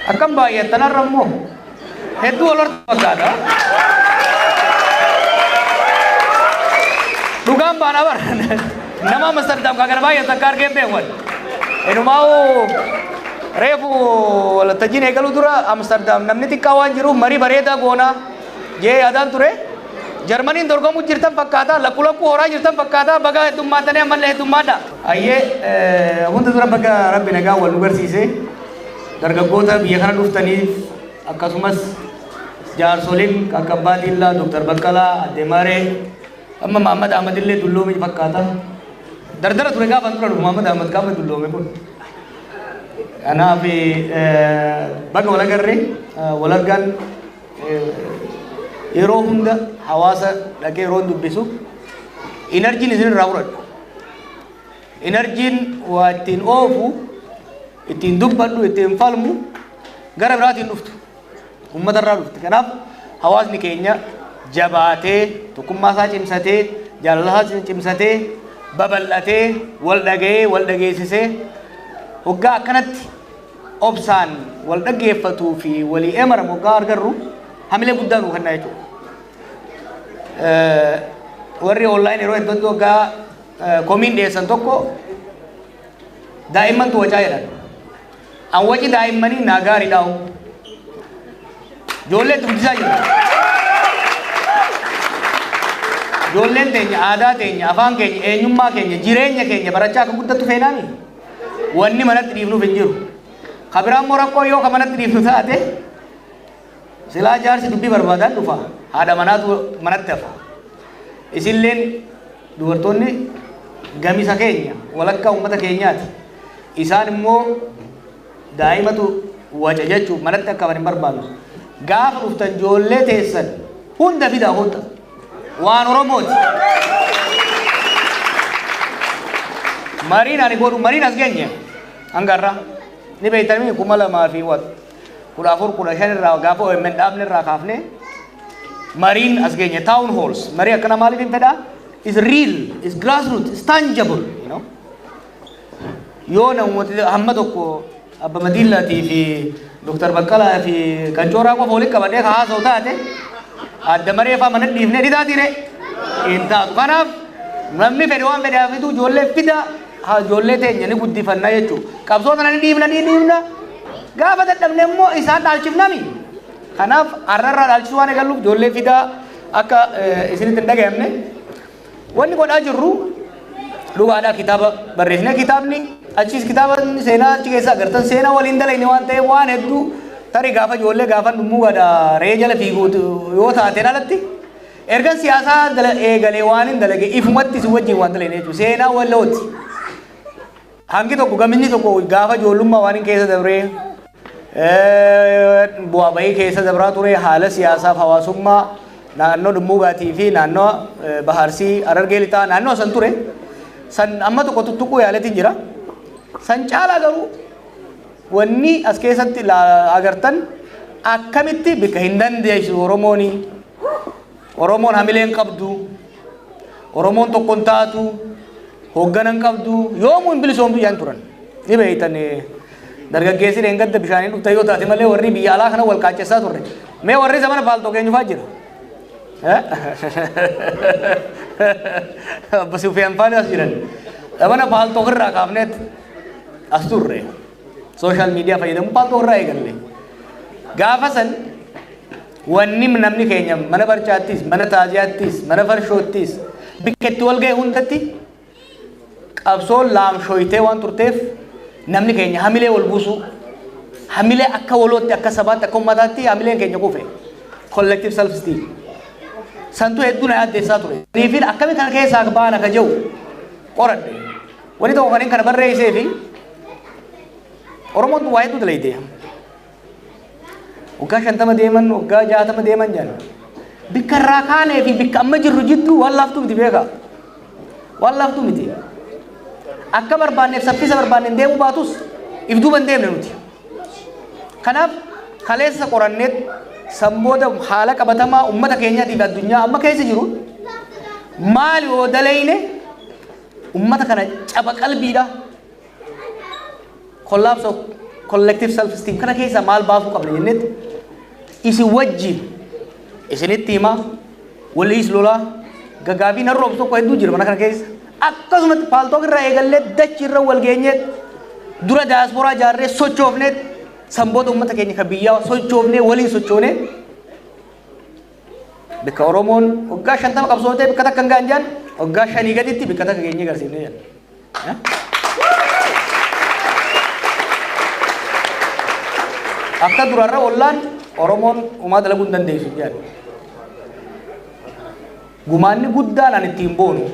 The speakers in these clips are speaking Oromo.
Akkam baay'atan arrammoo hedduu walirratti fakkaata. Dhugaan baana bara nama Amsterdam kaagara baay'atan akka argee beekan. Inumaa reefu waltajjiin eegaluu dura Amsterdam namni xiqqaa waan jiruuf marii bareedaa goonaa jee yaadaan ture. Jarmaniin dorgomuu jirtan fakkaata lakku horaa jirtan fakkaata baga heddummaatanii ammallee heddummaadha. Ayyee hunda dura baga rabbi nagaa wal nu garsiise. Dargaggoota biyya kana dhuftaniif akkasumas jaarsoliin akka Abbaa Diillaa, Dr. Baqqalaa, Adde Maaree, amma Muhammad Ahmad illee dulloome fakkaata. Dardara ture gaafa tura dhufu Muhammad Ahmad gaafa dulloome kun. Kanaaf baga wal agarree wal argan yeroo hunda hawaasa dhaqee yeroo dubbisu enerjiin isinirraa fudhadhu. Enerjiin waa ittiin oofu ittiin dubbadhu ittiin falmu gara biraatiin dhuftu ummata irraa dhufti. Kanaaf hawaasni keenya jabaatee tokkummaa isaa cimsatee jaalala isaa cimsatee babal'atee wal dhaga'ee wal dhageessisee hoggaa akkanatti obsaan wal dhaggeeffatuu fi walii emaramu hoggaa argarru hamilee guddaa nuu kennaa jechuudha. Warri online yeroo hedduu hoggaa komiin dhiyeessan tokko daa'immantu wacaa jedhan. Awwaji daa'immanii naa gaariidha. Ijoollee dubbisaa jiru. Ijoolleen teenya aadaa teenya afaan keenya eenyummaa keenya jireenya keenya barachaa akka guddattu feenaami. Wanni manatti dhiifnuuf hin jiru. Kabiraan moo rakkoo yoo ka manatti dhiifnu taate silaa jaarsi dubbii barbaadaan dhufa. Haadha manaatu manatti hafa. Isinleen dubartoonni gamisa keenya walakkaa uummata keenyaati. Isaan immoo daa'imatu waca jechuuf manatti akka hin barbaadu. Gaafa dhuftan ijoollee teessan hunda fidaa hunda waan Oromooti. Mariin ani godhu mariin as geenye hangarra ni beeytanii 2014-15 irraa gaafa OMN dhaabne irraa kaafne mariin as geenye town halls marii akkana maaliif hin fedhaa? Is real, is grassroots, is tangible, you know. Yoo namooti hamma tokko Abba Madiillaatii fi Dr. Baqqalaa fi Qancooraa qofa waliin qabadhee haasa'u taate adda maree fa'aa mana dhiifnee ni taatire hin taatu. Kanaaf namni fedhe waan fedhe hafitu ijoollee fida ijoollee teenya ni guddifannaa jechuudha. Qabsoo sana ni dhiifna gaafa dadhabne immoo isaan dhaalchifnami. Kanaaf har'arraa dhaalchisuu waan eegalluuf ijoollee fidaa akka isinitti hin dhaga'amne wanni godhaa jirru dhugaadhaa kitaaba barreessine kitaabni achis kitaaba seenaa achi keessa agartan seenaa waliin dalayne waan ta'eef waan hedduu tarii gaafa ijoollee gaafa dhumuu gada ree jala fiiguutu yoo taateen alatti ergan siyaasaa eegalee waan hin dalage ifumatti si wajjin waan dalayne jechuudha seenaa wallooti. Hangi tokko gaminni tokko gaafa ijoollummaa waan hin keessa dabree bu'aa bahii keessa dabraa ture haala siyaasaaf hawaasummaa naannoo Dummuugaatii fi naannoo Baharsii Harargee Lixaa naannoo san ture. San amma tokko tuttuquu yaaletiin jira. San caalaa garuu wanni as keessatti agartan akkamitti bika hin dandeessu Oromooni. Oromoon hamileen qabdu. Oromoon tokko hin taatu. Hoogganan qabdu. Yoomuu hin bilisoomtu jaan turan. Ni beeytan dargaggeessi reengadda bishaanii dhufta yoo taate malee warri biyya alaa kana wal qaacessaa turre. Mee warri zamana faaltoo keenyufaa jira. Abba Sufyaan Faanii as jiran. Zamana faaltoo irraa kaafneet as turre. Social media fayyadamu faaltoo irraa eegalle. Gaafa san wanni namni keenya mana barchaattis, mana taaziyaattis, mana farshoottis bikka itti wal ga'e hundatti qabsoon laamshooytee waan turteef namni keenya hamilee wal buusu hamilee akka walootti akka sabaatti akka ummataatti hamileen keenya kufe collective self esteem santu hedduu na yaaddeessaa ture. Niifin akkami kana keessaa baana ka jiru qoradhe wani tokko kaniin kana barreessee fi Oromoon waa hedduu dalayte waggaa 50 deeman waggaa 60 deeman jaan bikka irraa kaanee fi bikka amma jirru jidduu waan laaftu miti beeka waan laaftu miti akka barbaanneef saffisa barbaanneen deemuu baatus ifduuba hin deemne nuti. Kanaaf kaleessa qoranneet sambooda haala qabatamaa ummata keenyaatiif addunyaa amma keessa jiru maali yoo dalayne ummata kana caba qalbiidha collapse of collective self esteem kana keessa maal baasu qabna jennet isi wajjin isinitti hima walii is lola gagaabii na roobsu tokko hedduu jira mana kana keessa akkasumatti paaltook irraa eegallee dachi irra wal geenyeet dura diaasporaa jaarree sochoofneet sanboota uummata keenya ka biyyaa sochoofnee waliin sochoonee bikka Oromoon waggaa 50 qabsootee bikka takka hangaan jaan waggaa 5 gaditti bikka takka geenyee garsiifnee jaan akka durarra wallaan Oromoon uumaa dalaguu hin dandeessu jaan gumaanni guddaan an ittiin boonu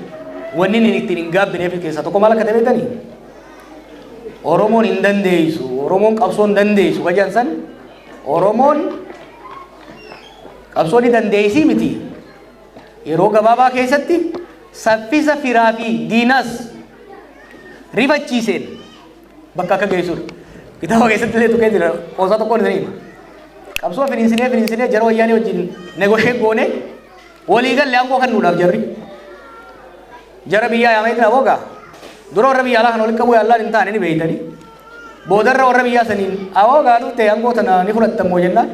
wanni inni ittiin hin gaabbineef keessaa tokko maal akka ta'e beekanii Oromoon hin dandeessu Oromoon qabsoo hin dandeessu kajaan san Oromoon qabsoo ni dandeessii miti yeroo gabaabaa keessatti saffisa firaa fi diinas rifachiiseen bakka akka geessudha kitaaba keessatti illee tuqee jira qoosaa tokkoon isanii qabsoo finiinsinee jara wayyaanii wajjin negoshee goone walii galle aangoo kan nuudhaaf jarri jara biyyaa yaameetiin aboogaa dura warra biyyaa alaa kan walitti qabuu yaallaan hin taane ni beeytanii boodarra warra biyyaa saniin aboogaa dhufte aangoo tana ni fudhattamoo jennaan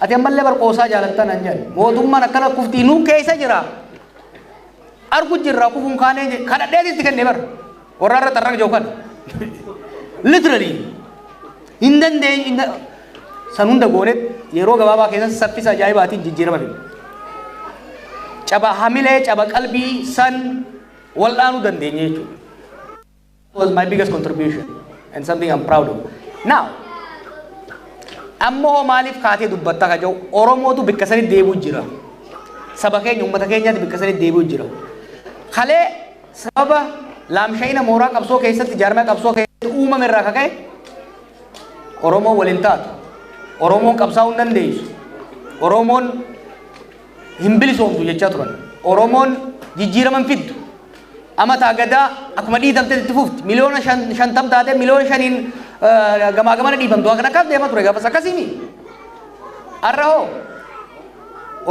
ati ammallee barqoosaa jaalattan an jedhan mootummaan akkana kuftii nuu keessa jira argu jirra kufuun kaanee kadhadheetitti kenne bar warra irra tarraq jiru kan literally hin dandeenye san hunda goonet yeroo gabaabaa keessatti saffisa ajaa'ibaatiin jijjiirama fide caba hamilee caba qalbii san wal'aanuu dandeenye jechuudha was my biggest contribution and something I'm proud of now ammoo maaliif kaatee dubbatta ka jiru Oromootu bikka sanitti deebi'u jira saba keenya uummata keenyaatti bikka sanitti deebi'u jira kalee sababa laamshayina mooraa qabsoo keessatti jaarmaa qabsoo keessatti uumame irraa kaka'e Oromoon waliin taatu Oromoon qabsaa'uu hin dandeessu Oromoon hin bilisoomtu jechaa turan Oromoon jijjiiraman fiddu amataa gadaa akkuma dhiitamte itti fufti miliyoona 50 taate miliyoona 5 gamaa gamana dhiifamtu akka akkas deema ture gaafas akkasiimi har'a hoo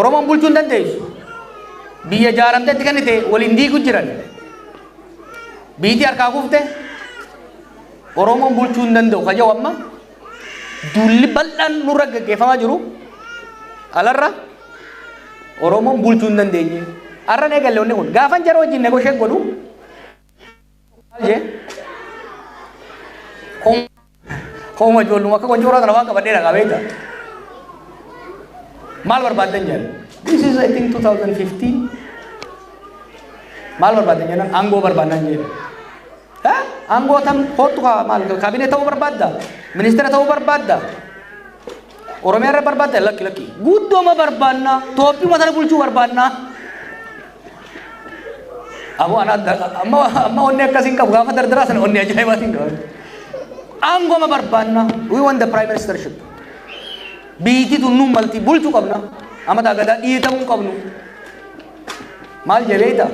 Oromoon bulchuu hin dandeessu biyya jaaramtetti kennite waliin diigu jiran biitii harkaa kufte Oromoon bulchuu hin danda'u kajaa'u amma dulli bal'aan nurra gaggeeffamaa jiru alarra Oromoon bulchuu hin dandeenye har'a nee galle onni kun gaafan jara wajjin negoshee godhu hooma ijoolluma akka konjooraa kana waan qabadhee dhagaa beekta maal barbaaddan jedhan this is I think 2015 maal barbaaddan jedhan aangoo barbaaddan jedhan aangoo tam hoottu maal kaabinee ta'uu barbaadda ministeera ta'uu barbaadda Oromiyaa irra barbaadda lakki guddooma barbaadna Toophii matana bulchuu barbaadna Amo amma onni akkasiin qabu gaafa dardaraa sana onni ajaa'ibaatiin qabu aangooma barbaadna we want the prime ministership biititu nu malti bulchuu qabna amataa gadaa dhiitamuu qabnu maal jabeeta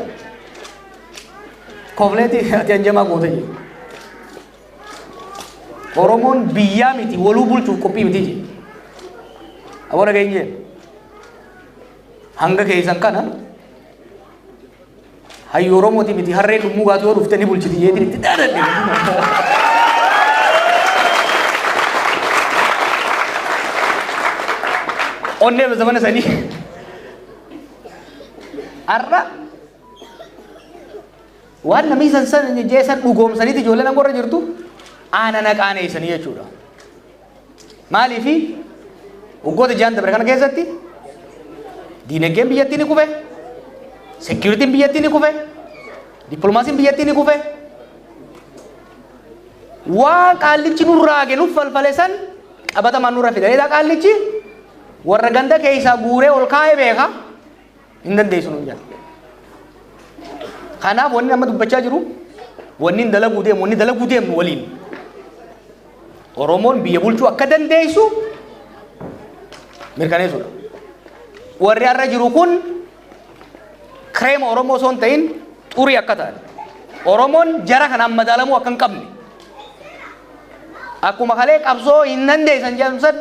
kofleeti ati anjamaa goote je Oromoon biyyaa miti waluu bulchuuf qophii miti je abora geenye hanga keessan kana hayyo Oromooti miti harree dhummuu gaatu yoo dhufte ni bulchiti jeetiin itti dhaadadhe onnee zamana sanii har'a waan namni san jeesan dhugoomsaniiti ijoolleen angorra jirtu aana naqaaneessanii jechuudha maaliifi waggoota jaan dabre kana keessatti diinagdeen biyyattii ni kufe security'n biyyattii ni kufe dippiloomaasiin biyyattii ni kufe waan qaallichi nurraa genuuf falfale san qabatamaan nurra fidalee qaallichi warra ganda keessaa guuree ol kaa'ee beeka hin dandeessu nuun jedha kanaaf wanni amma dubbachaa jiru wanni dalaguu deemu waliin Oromoon biyya bulchuu akka dandeessu mirkaneessuudha warri har'a jiru kun kireema Oromoo osoo hin ta'in xurii akka ta'an Oromoon jara kanaan madaalamuu akka hin qabne akkuma kalee qabsoo hin dandeessan jedhamsan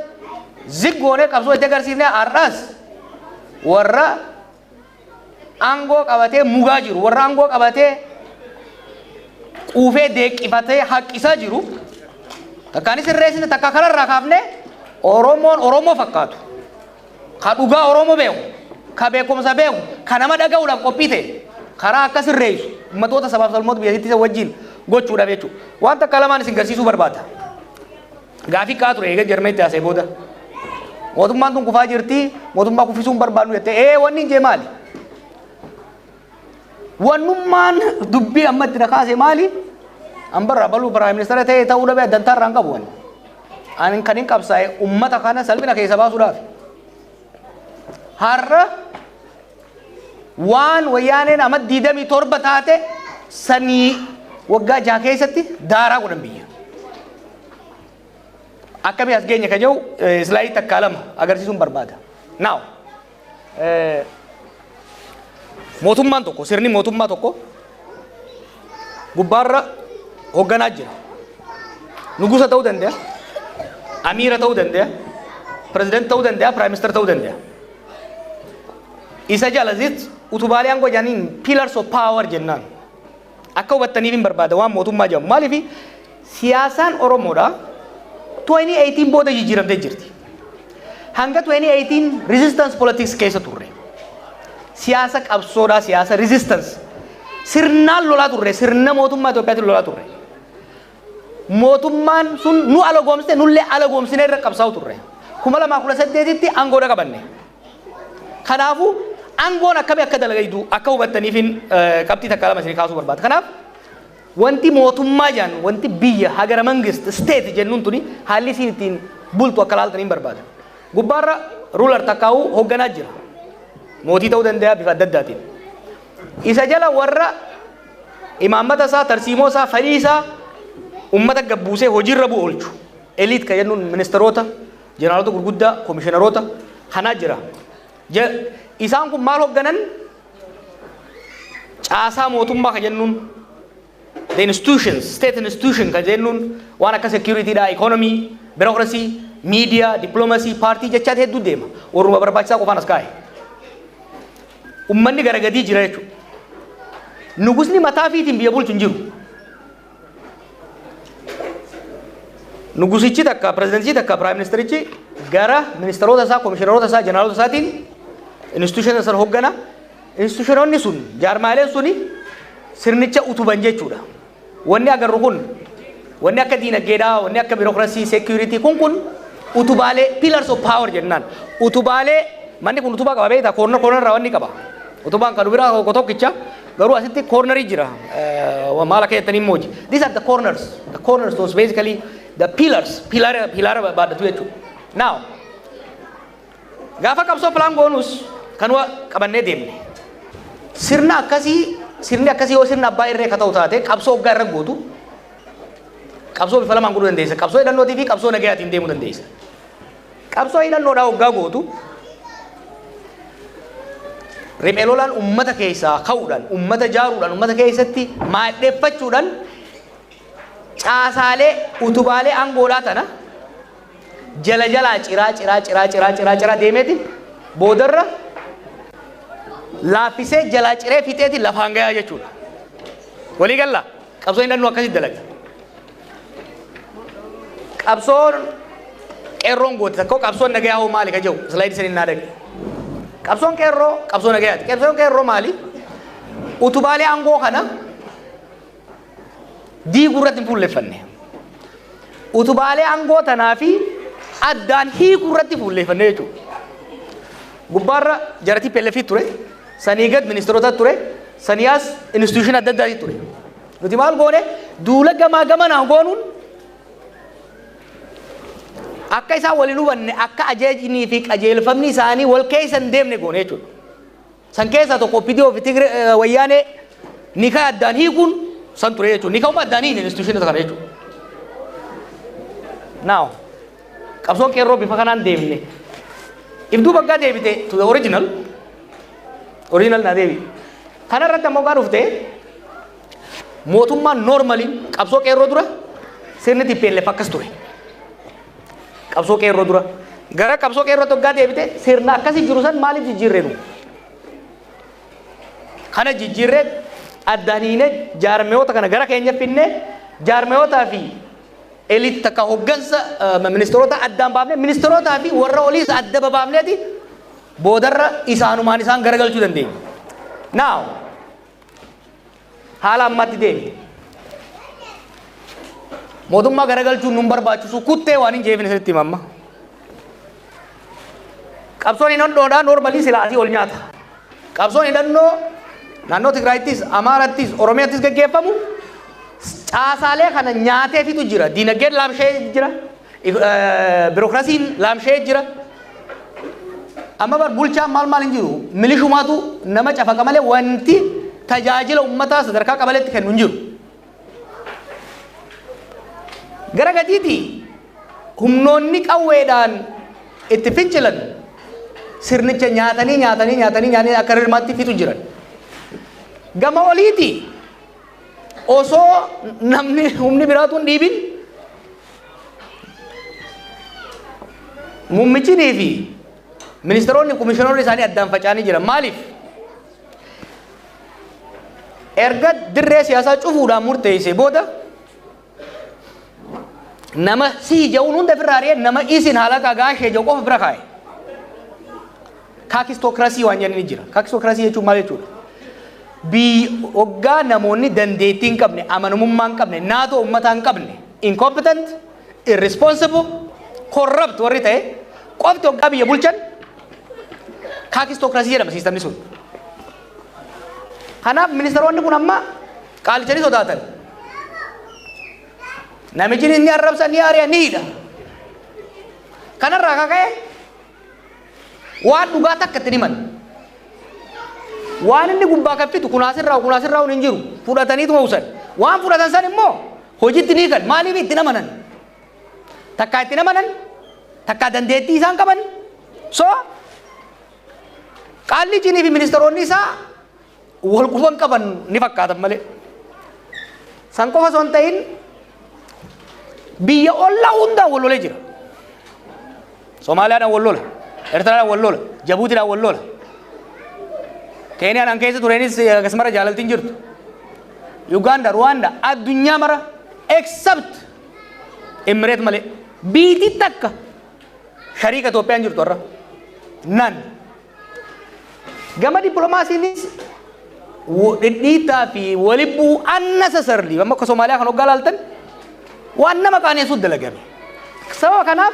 ziggoonee qabsoo itti agarsiifnee har'as warra aangoo qabatee mugaa jiru warra aangoo qabatee quufee deeqifatee haqqisaa jiru Takkaanis sirreessine takka kanarraa kaafne Oromoon Oromoo fakkaatu. Ka dhugaa Oromoo beeku, ka beekumsa beeku, ka nama dhaga'uudhaaf qophii ta'e karaa akka sirreessu ummatoota sabaaf sablammoota biyyattii wajjin gochuudhaaf jechuudha. Waan takka lamaan isin garsiisuu barbaada. Gaafii kaa ture eega jarmeetti haasee booda. Mootummaan tun kufaa jirti, mootummaa kuffisuu hin barbaadnu jettee wanni hin jee maali? Wannummaan dubbii amma itti nakaase maali? Ambarraa baluu piraayim ministeera ta'ee ta'uu dhabee addantaa irraa hin qabu wani. Ani kan hin qabsaa'e ummata kana salphina keessa baasuudhaaf. Har'a waan wayyaaneen amma 27 taate sanii waggaa 6 keessatti daaraa godhan biyya. Akkami as geenye ka jiru islaayii takkaa lama agarsiisuun barbaada. Now mootummaan tokko sirni mootummaa tokko gubbaarra hoogganaa jira. Nugusa ta'uu danda'a, amiira ta'uu danda'a, pirezidaantii ta'uu danda'a, piraayim ministeera ta'uu danda'a. Isa jalazit utubaalee aangoo jedhaniin pillars of power jennaan. Akka hubattaniif hin barbaada waan mootummaa jedhamu. Maaliif siyaasaan Oromoodha 2018 booda jijjiiramtee jirti. Hanga 2018 resistance politics keessa turre. Siyaasa qabsoodhaa, siyaasa resistance. Sirnaan lolaa turre, sirna mootummaa Itoophiyaatti lolaa turre. Mootummaan sun nu ala goomsite, nullee ala goomsine irra qabsaa'u turre. 2018tti aangoodha qabanne. Kanaafuu aangoon akkamii akka dalagaydu akka hubattaniifin qabxii takka lama isin kaasuu barbaada. Kanaaf wanti mootummaa jedhan wanti biyya hagara mangist state jennuun tuni haalli isin ittiin bultu akka laaltanii hin barbaada. Gubbaarra ruular takkaa'uu hoogganaa jira. Mootii ta'uu danda'a bifa adda addaatiin. Isa jala warra imaammata isaa, tarsiimoo isaa, fedhii isaa ummata gabbuusee hojiirra bu'u oolchu. Eliit kan jennuun ministeerota, jeneraalota gurguddaa, komishineroota kanaa jira. Isaan kun maal hoogganan? Caasaa mootummaa kan jennuun the institutions, state institution kan jennuun waan akka security dha, economy, bureaucracy, media, diplomacy, party jechaati hedduu deema. Warruma barbaachisaa qofaan as kaa'e. Ummanni garagadii jira jechuudha. Nugusni mataa fiitiin biyya bulchu hin jiru. Nugusichi takka, pirezidantii takka, piraayim ministerichi gara ministeerota isaa, komishineroota isaa, jeneraalota isaatiin institution sana hooggana. Institutiononni sun, jaarmaaleen suni sirnicha utuban jechuudha. Wanni agarru kun, wanni akka diinagdeedhaa, wanni akka bureaucracy, security kun utubaalee pillars of power jennaan. Utubaalee manni kun utubaa qaba beektaa corner irraa wanni qaba. Utubaan kan biraa tokkicha garuu asitti cornerii jira. Maal akka jettanii mooji. These are the corners. The corners those basically the pillars. Pilaara baadatu jechuudha. Now gaafa qabsoo plan goonus kan qabannee deemne. Sirni akkasii yoo sirna abbaa irree ka ta'u taate qabsoo waggaa irra gootu qabsoo bifa lamaan godhuu dandeessa. Qabsoo hidhannootii fi qabsoo nagayaatiin deemuu dandeessa. Qabsoo hidhannoodhaa waggaa gootu riphee lolaan ummata keessaa ka'uudhaan, ummata jaaruudhaan, ummata keessatti maadheeffachuudhaan caasaalee utubaalee aangoodhaa tana jalaa ciraa deemeeti boodarra laaffisee jalaa ciree fixeeti lafaan gayaa jechuudha. Walii galla qabsoo hidhannoo akkasitti dalaga. Qabsoon qeerroon goote tokko qabsoon nagayaa hoo maali ka jiru slaayidii saniin naa dhaqe. Qabsoon qeerroo qabsoo nagayaati. Qabsoon qeerroo maali? Utubaalee aangoo kana diiguu irratti hin fuulleeffanne. Utubaalee aangoo tanaa fi addaan hiikuu irratti fuulleeffanne jechuudha. Gubbaarra jaratii pelleefii ture. Sanii gad ministeerota ture. Saniyaas institution adda addaati ture. Nuti maal goone duula gamaa gamanaan goonuun akka isaan waliin hubanne akka ajaajinii fi qajeelfamni isaanii wal keessa hin deemne goone jechuudha. San keessaa tokko OPDO fi wayyaanee nikaa addaan hiikuun san ture jechuudha. Nikaa addaan hiikne institution kana jechuudha. Now qabsoon qeerroo bifa kanaan deemne. Ibduu baggaa deebite to the original na deebi. Kana irratti ammoo gaa dhufte mootummaan normaliin qabsoo qeerroo dura sirni TPLF akkas ture. Qabsoo qeerroo dura gara qabsoo qeerroo baggaa deebite sirna akkasii jiru san maaliif jijjiirree nu? Kana jijjiirree addaan hiine jaarmeewota kana gara keenya finne jaarmeewotaa fi elit takka hoggansa ministeerota addaan baafne ministeerotaa fi warra oliis adda baafneeti boodarra isaanumaan isaan garagalchuu dandeenya. Now haala ammatti deemi. Mootummaa garagalchuun nun barbaachisu kuttee waan hin jeefne sirriitti himamma. Qabsoon hidhannoodhaan noormalii silaatii ol nyaata. Qabsoon hidhannoo naannoo Tigraayittis, Amaarattis, Oromiyaattis gaggeeffamu caasaalee kana nyaateefitu jira. Diinagdeen laamshee jira. Birookiraasiin laamshee jira. Amma bar bulchaan maal hin jiru. Milishumaatu nama cafaqa malee wanti tajaajila uummataa sadarkaa qabaleetti kennu hin jiru. Gara gadiiti humnoonni qawweedhaan itti fincilan sirnicha nyaatanii akka hirmaatti fitu jiran. Gama oliiti osoo namni humni biraatu hin dhiibin muummichi fi ministeeronni komishiinoonni isaanii addaan faca'anii jiran. Maaliif? Erga dirree siyaasaa cufuudhaan murteessee booda nama si jauun hunda firraaree nama isin haala gaashee jau qofa bira kaa'e. Kaakistokraasii waan jenni jira. Kaakistokraasii jechuun maal jechuudha? Hoggaa namoonni dandeettii hin qabne, amanamummaa hin qabne, naatoo uummataa hin qabne, incompetent, irresponsible, corrupt warri ta'e qofti hoggaa biyya bulchan kaakistokraasii jedhama siistamni sun. Kanaaf ministeeronni kun amma qaalichanii sodaatan. Namichi inni arrabsa ni ari'a ni hidha. Kanarraa kaka'e waan dhugaa takka itti himan. Waan inni gubbaa kaffitu kunaasirraa hin jiru. Fudhataniituma usan. Waan fudhatan san immoo hojiitti ni kan. Maaliif itti namanan? Takkaa itti namanan, takkaa dandeettii isaan qaban. So qaallichinii fi ministeeronni isaa wal quban qaban ni fakkaatan malee. San qofa osoo hin ta'in biyya ollaa hundaan wal lolee jira. Somaaliyaadhaan wal lola, Eertiraadhaan wal lola, Jabuutiidhaan wal lola. Keeniyaan keessa tureenis akkasumara jaalaltiin jirtu. Uganda, Rwanda, addunyaa mara except Emireet malee. Biitii takka shariika Itoophiyaan jirtu irra. Nan. Gama dippiloomaasiinis dhidhiitaa fi walibbuu unnecessarily amma akka Somaaliyaa kan hoggaa laaltan waan nama qaaneessuutti dalagame. Sababa kanaaf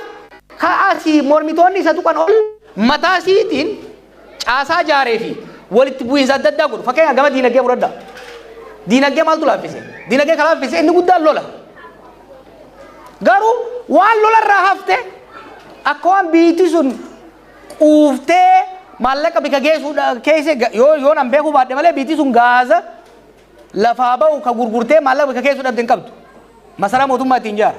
kaasii mormitoonni isa tuqan ol mataa isiitiin caasaa jaaree fi walitti bu'iinsa adda addaa godhu. Fakkeenyaaf gama diinagdee fudhadhaa. Diinagdee maaltu laaffise? Diinagdee kan laaffise inni guddaan lola. Garuu waan lolarraa hafte akka waan biitii sun quuftee maallaqa bika geessuudha keessa yoo nan beekuu baadhe malee biitii sun gaaza lafaa ba'u ka gurgurtee maallaqa bika geessuudhaaf hin qabdu. Masaraa mootummaa ittiin ijaara.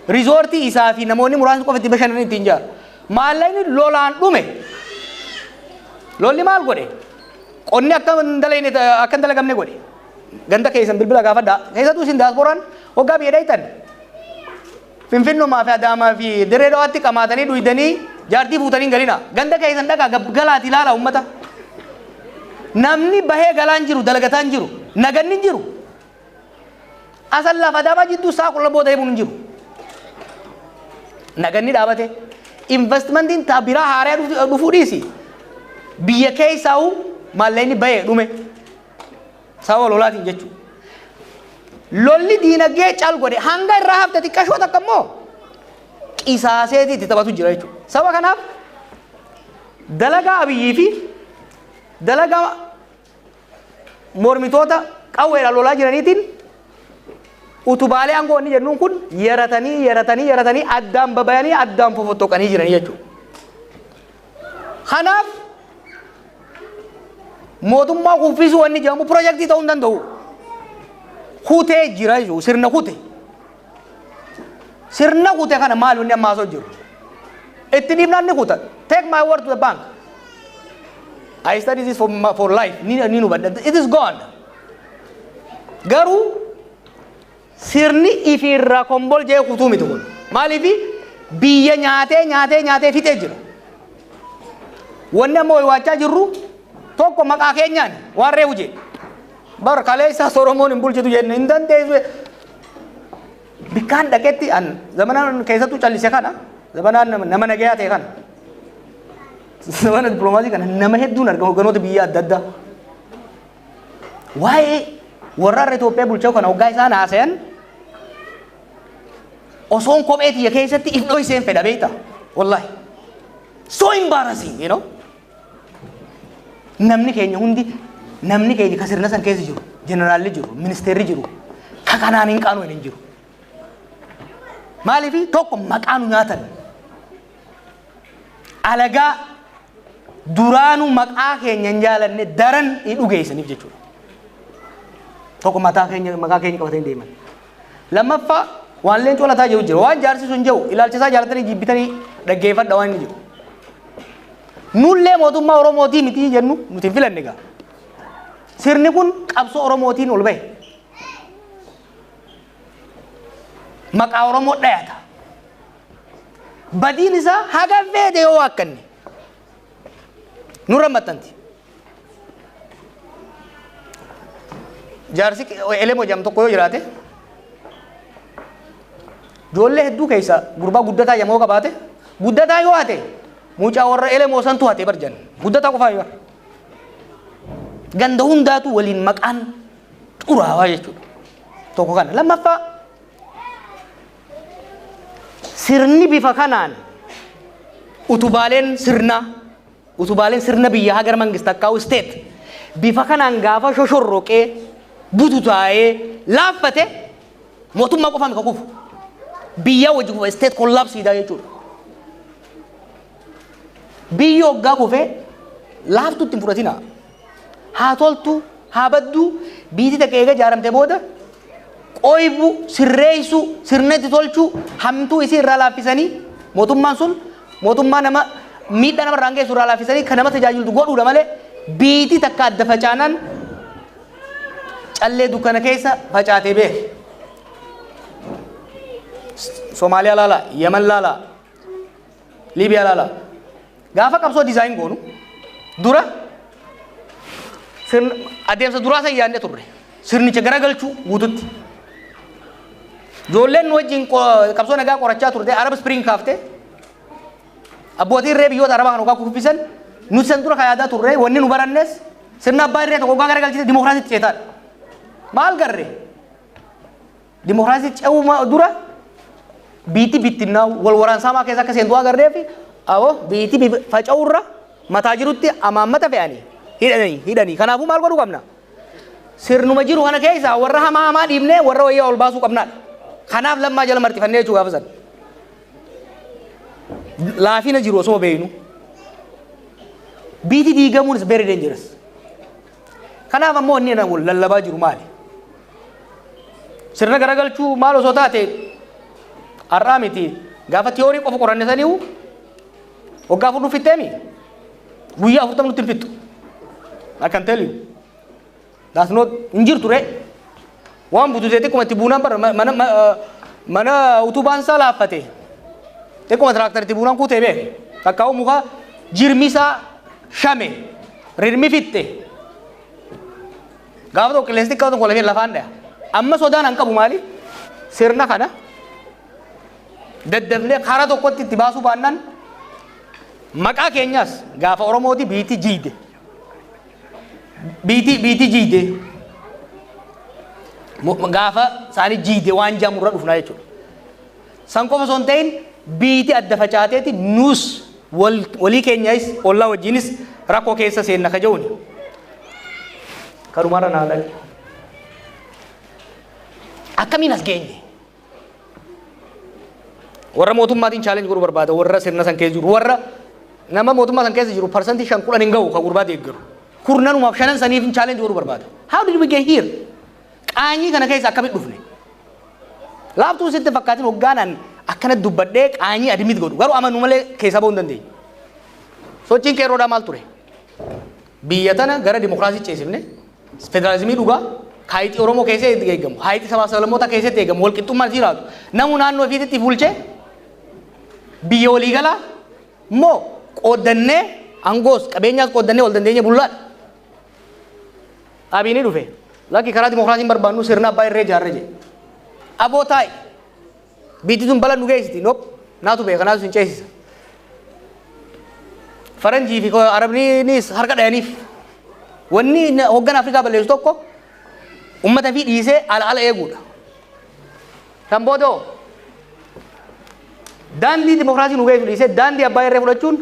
Riizoortii isaa fi namoonni muraasni qofa itti bashannanii ittiin ijaara. Maallaqni lolaan dhume. Lolli maal godhe? Qonni akka hin dalagamne godhe. Ganda keessan bilbila gaafadhaa. Keessattuu isin daasporaan hoggaa biyya daytan. Finfinnumaa fi Adaamaa fi Dirree Dhawaatti qamaatanii dhuydanii jaartii fuutanii galina. Ganda keessan dhagaa galaati ilaala uummata. Namni bahee galaan jiru dalagataan jiru. Naganni jiru. Asal lafa Adaamaa jidduu saa qulla booda eebuun jiru. Naganni dhaabate. Investmentiin biraa haaraa dhufuu dhiisi. Biyya keessaa'u maallaqni bahee dhume. Sababa lolaatiin jechuudha. Lolli diinagdee caal godhe hanga irraa hafte xiqqashoo takka immoo qisaaseetii itti taphatu jira jechuudha. Sababa kanaaf dalagaa Abiyyii fi dalagaa mormitoota qawweedhaan lolaa jiraniitiin utubaalee aangoo inni jennuun kun yaratanii addaan babayanii addaan fofottoqanii jiranii jechuudha. Kanaaf mootummaa kuffisuu wanni jedhamu piroojeektii ta'uu hin danda'u. Kutee jira jechuudha. Sirna kute. Sirna kute kana maal inni ammaa osoo jiru. Itti dhiibnaan ni kuta. Take my word to the bank. I study this for life. Ni hubadha. It is gone. Garuu sirni ifirraa kombol jee kutuu miti kun. Maaliif biyya nyaatee fixee jira. Wanni ammoo waachaa jirru tokko maqaa keenyaan waan reefu jee. Bar kaleessa Oromoon hin bulchitu jenne hin dandeessu. Bikkaan dhaqeetti an zamanaan keessattuu callise kana zamanaan nama nagayaa ta'e kana zamana dippiloomaasii kana nama hedduun argama hogganoota biyya adda addaa waa'ee warra Itoophiyaa bulchaa kana hoggaa isaan haasayan osoon kophee tiyya keessatti if dhoyseen fedha beekta wallahi so embarrassing you know namni keenya hundi namni keenya ka sirna san keessa jiru jeneraalli jiru ministeerri jiru ka kanaan hin qaanu hin jiru maaliif tokko maqaanu nyaatan alagaa duraanu maqaa keenya hin jaalanne daran dhugeessaniif jechuudha tokko maqaa keenya qabatanii deeman lammaffaa waan leencoo lataa jiru jira waan jaarsisu hin jiru ilaalchisaa jaalatanii jibbitanii dhaggeeffadha waan inni jiru nullee mootummaa Oromootii miti jennu nuti hin filanne gaa sirni kun qabsoo Oromootiin ol bahe maqaa Oromoo dhayata badiin isaa haga feete yoo akkanne nurra maxxanti jaarsi elemoo jedhamu tokko yoo jiraate ijoollee hedduu keessa gurbaa guddataa yamoo qabaate guddataa yoo haate mucaa warra elemoo santu hate barjan guddataa qofaa yoo ganda hundaatu waliin maqaan xuraawaa jechuudha tokko kana lammaffaa sirni bifa kanaan utubaaleen sirna biyya hagar mangista akkaa'u state bifa kanaan gaafa shoshorroqee bututaa'ee laaffate mootummaa qofaan ka kufu biyya wajji kufa state kollaapsiidha jechuudha biyya hoggaa kufee laaftutti hin fudhatina haa toltu haa baddu biiti takka eega jaaramte booda qoybu sirreessu sirnetti tolchu hamtuu isii irraa laaffisanii mootummaan sun mootummaa nama miidhaa nama irraan geessu irraa laaffisanii kan nama tajaajiltu godhuudha malee biiti takka adda facaanan callee dukkana keessa facaatee beeke Somaaliyaa laala Yemen laala Liibiyaa laala gaafa qabsoo dizaayin goonu dura adeemsa duraa san yaadne turre sirnicha garagalchuu guututti ijoolleen wajjin qabsoo nagaa qorachaa turte Arab Spring kaafte abbootiin ree biyyoota arabaa kan hoggaa kuffisan nuti san dura kayaadaa turre wanni nu barannes sirna abbaa irree tokko hoggaa garagalchite dimokiraasiitti ceetaadha maal garre dimokiraasii ce'uu dura biiti bittinnaa wal waraansaamaa keessa akka seentuu agarreef awoo biiti faca'uurra mataa jirutti amaammata fe'anii hidhanii kanaafuu maal godhuu qabna sirnuma jiru kana keessa warra hamaa dhiibnee warra wayyaa ol baasuu qabnaadha kanaaf lammaa jala martifannee jechuu gaafa san laafina jiru osoo beeynu biiti diigamuun is very dangerous kanaaf ammoo inni lallabaa jiru maali sirna garagalchuu maal osoo taate har'aa miti gaafa tiyoorii qofa qoranne saniihu waggaa fudhu fitteemi guyyaa 40 nutti hin fittu I can tell you that's not injirtu re waan butu zeeti kuma tibuunaan bar mana utubaan saa laaffate tekuma traktar tibuunaan kuutee beeke takkaa'u muka jirmisaa shame rirmi fitte gaafa tokko qilleensi xiqqaa tokko lafaan dhaya amma sodaan an qabu maali sirna kana daddafnee karaa tokkotti itti baasuu baannaan maqaa keenyaas gaafa Oromooti biiti jiide biiti jiide gaafa saani jiide waan jaamurra dhufnaa jechuudha san qofa osoo hin ta'in biiti adda facaateeti nuus walii keenyaas ollaa wajjinis rakkoo keessa seenna ka ja'uuni kanumarra naa dhaqe akkamiin as geenye warra mootummaatiin challenge godhuu barbaada warra sirna san keessa jiru warra nama mootummaa san keessa jiru parsantii 5 hin ga'u ka gurbaa deeggaru kurnanumaaf 5 saniif challenge godhuu barbaada how did we get here qaanyii kana keessa akkamitti dhufne laaftuu sitti fakkaatiin hoggaanaan akkana dubbadhee qaanyii adimit godhu garuu amanu malee keessa ba'uu hin dandeenye sochiin qeerroodhaa maal ture biyya tana gara dimokiraasii ceesifne federaalizimii dhugaa haayiti Oromoo keessatti eegamu haayiti sabaa sablammoota keessatti eegamu wal qixxummaan isii raatu namu naannoo ofiitti bulchee biyya walii galaa moo qoodannee angoos qabeenyaas qoodannee wal dandeenye bullaadha abiini dhufe lakki karaa dimokiraasiin barbaannu sirna abbaa irree jaarre jedhe aboo taa'i Biitti tun bala nu geessiti noop naatu beeka naatu sin ceesisa. Faranjii fi Arabniinis harka dhayaniif wanni hoggan Afrikaa balleessu tokko ummata fi dhiisee ala eeguudha. Kan boodoo daandii dimokiraasii nu geessu dhiisee daandii abbaa irree fudhachuun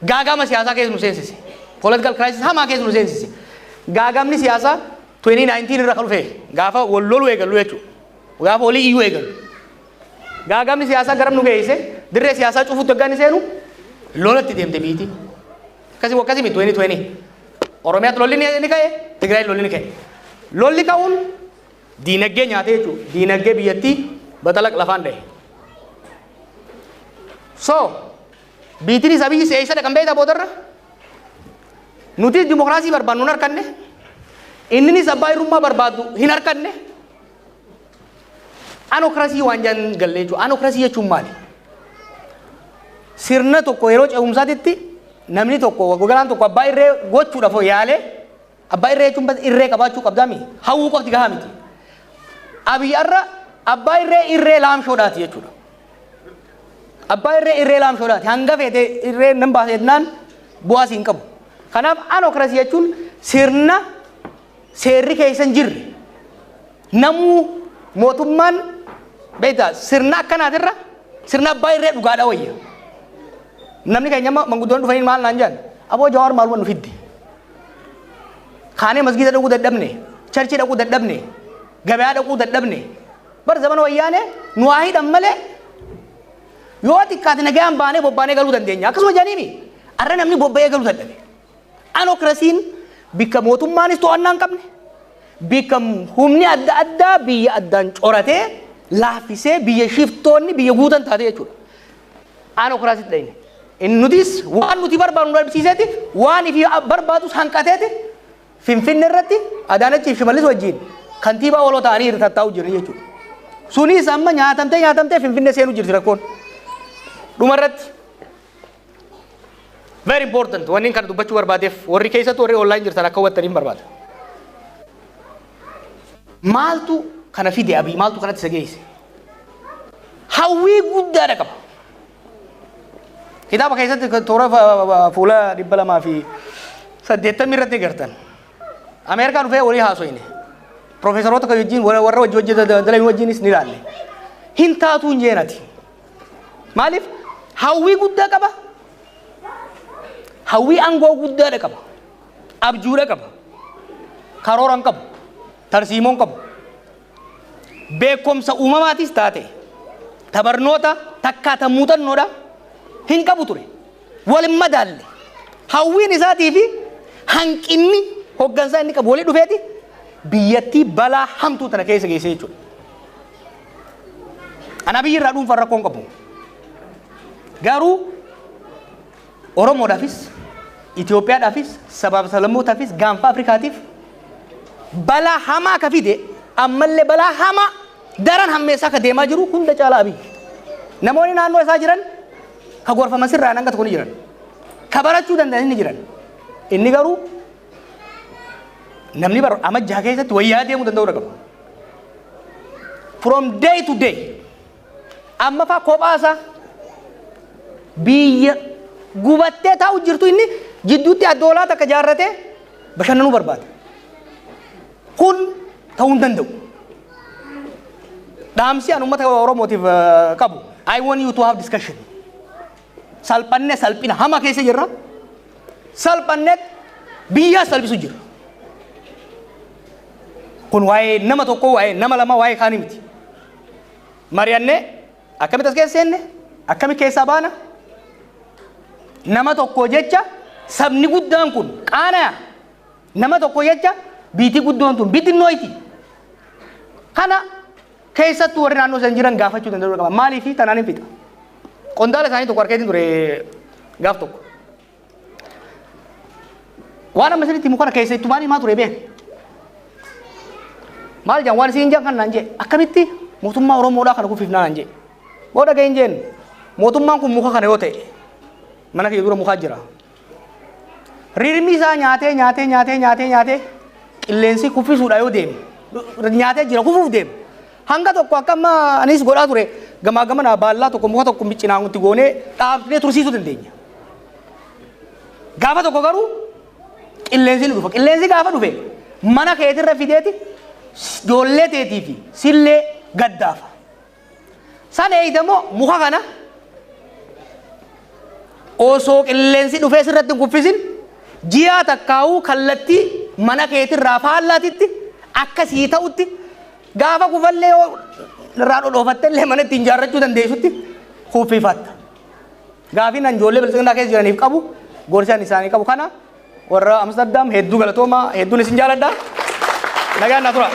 gaagama siyaasaa keessa nu seensise. Political crisis hamaa keessa nu seensise. Gaagamni siyaasaa 2019 irra kan dhufe gaafa wal loluu eegallu jechuudha. Gaafa walii iyyuu eegallu. Gaagamni siyaasaa garam nu geesse dirree siyaasaa cufuutti hoggaan seenu lolatti deemte biiti. Akkasii miti 2020 Oromiyaatti lolli ni ka'e Tigraay lolli ni ka'e. Lolli ka'uun diinagdee nyaatee jechuudha. Diinagdee biyyattii batalaq lafaan dhahe. So biitiin sabii seeyisa dhaqan beektaa boodarra nuti dimokiraasii barbaadnu hin harkanne inninis abbaa irrummaa barbaadu hin harkanne anokrasii waan jaan galle jechuudha. Anokrasii jechuun maali? Sirna tokko yeroo ce'umsaatitti namni tokko gogalaan tokko abbaa irree gochuudhaaf yaalee abbaa irree jechuun irree qabaachuu qabdaami hawwuu qofti gahaa miti. Abiyyaarra abbaa irree laamshoodhaati jechuudha. Abbaa irree laamshoodhaati hanga feete irree nan baaseetnaan bu'aas hin qabu. Kanaaf anokrasii jechuun sirna seerri keessa hin jirre namuu mootummaan beektaa sirna akkanaatirra sirna abbaa irree dhugaadha wayya. Namni keenya manguddoon dhufanii maal naan jedhan aboo Jawaar maal nu fidde kaanee masgiida dhaquu dadhabne charchii dhaquu dadhabne gabayaa dhaquu dadhabne bar zaman wayyaane nu waa hidhan malee yoo xiqqaate nagaan baanee bobbaanee galuu dandeenya akkasuma jedhaniimi arra namni bobba'ee galuu dadhabe. Anokrasiin bikka mootummaanis to'annaa hin qabne bikka humni adda addaa biyya addaan coratee laaffisee biyya shiftoonni biyya guutan taate jechuudha. Anokrasiitti dhayne. Nutis waan nuti barbaadnu dhabsiiseeti waan ifi barbaadus hanqateeti Finfinnee irratti Adaanachiif Shimallis wajjin kantiibaa waloo ta'anii tattaa'u jiran jechuudha. Sunis amma nyaatamtee Finfinnee seenuu jirti rakkoon. Dhuma irratti very important wanni kan dubbachuu barbaadeef warri keessatti warri online jirtan akka hubattaniin barbaada. Maaltu kana fide Abiy maaltu kanatti isa geesse? Hawwii guddaadha qaba. Kitaaba keessatti toora fuula 280 irratti gartan. Ameerikaan dhufee walii haasoyne. Profeesaroota kan wajjin warra wajjin dalagii wajjinis ni ilaalle. Hin taatu hin jeenati. Maaliif? Hawwii guddaa qaba. Hawwii aangoo guddaadha qaba. Abjuudha qaba. Karoora hin qabu. Tarsiimoo hin qabu. Beekumsa uumamaatis taate. Tabarnoota takkaata muuxannoodha. Hin qabu ture. Walin madaalle. Hawwiin isaatii fi hanqinni hoggansaa inni qabu walii dhufeeti biyyattii balaa hamtuu tana keessa geesse jechuudha. Ana biyyi irraa dhuunfaan rakkoo hin qabu. Garuu Oromoodhaafis Itoophiyaadhaafis sabaaf sablammootaafis gaanfa Afrikaatiif balaa hamaa ka fide ammallee balaa hamaa daran hammeessaa ka deemaa jiru hunda caalaa Abiy. Namoonni naannoo isaa jiran ka gorfaman sirraan hanga tokko ni jiran. Ka barachuu danda'an ni jiran. Inni garuu namni bara amajjaa keessatti wayyaa deemuu danda'u qaba. From day to day amma faa kophaasaa biyya gubattee taa'u jirtu inni jidduutti addoolaa takka jaarratee bashannanuu barbaada. Kun ta'uu hin danda'u. Dhaamsi an uummata Oromootiif qabu. I want you to have discussion. Salphanne salphina hama keessa jirra. Salphanne biyya salphisu jira. Kun waa'ee nama tokko waa'ee nama lama waa'ee kaanii miti. Mari'annee akkamitti as keessa seenne akkamitti keessaa baana nama tokko jecha sabni guddaan kun qaanaya nama tokko jecha biitii guddoon tun bitinnooti. Kana keessattuu warri naannoo san jiran gaafachuu danda'u qaba. Maaliif tanaan hin fixa? Qondaala isaanii tokko harkeetiin ture gaaf tokko. Waan amma isinitti muka keessa itti maal himaa ture beek. Maal jaan waan isin jaan kan naan jee akkamitti mootummaa Oromoodhaa kana kufiif naan jee. Booda ga'een jeen mootummaan kun muka kana yoo ta'e mana kee dura mukaa jira. Rirmi isaa nyaatee qilleensi kuffisuudha yoo deeme nyaatee jira kufuuf deeme. Hanga tokko akka amma anis godhaa ture gamaa gamanaa baallaa tokko muka tokko biccinaanutti goonee dhaabnee tursiisuu dandeenya. Gaafa tokko garuu qilleensi ni dhufa. Qilleensi gaafa dhufe mana keetirra fideeti ijoollee teetii fi sillee gaddaafa. San eeyitamoo muka kana osoo qilleensi dhufee sirratti kuffisin ji'a takkaa'uu kallattii mana keetirraa faallaatitti akkasii ta'utti gaafa kufallee irraa dhodhoofattellee mana ittiin ijaarrachuu dandeessutti kuffifatta. Gaafin an ijoollee bilisignaa keessa jiraniif qabu gorsaan isaanii qabu kana warra Amsterdam hedduu galatoomaa hedduun isin jaaladha. Nagaan naa tura.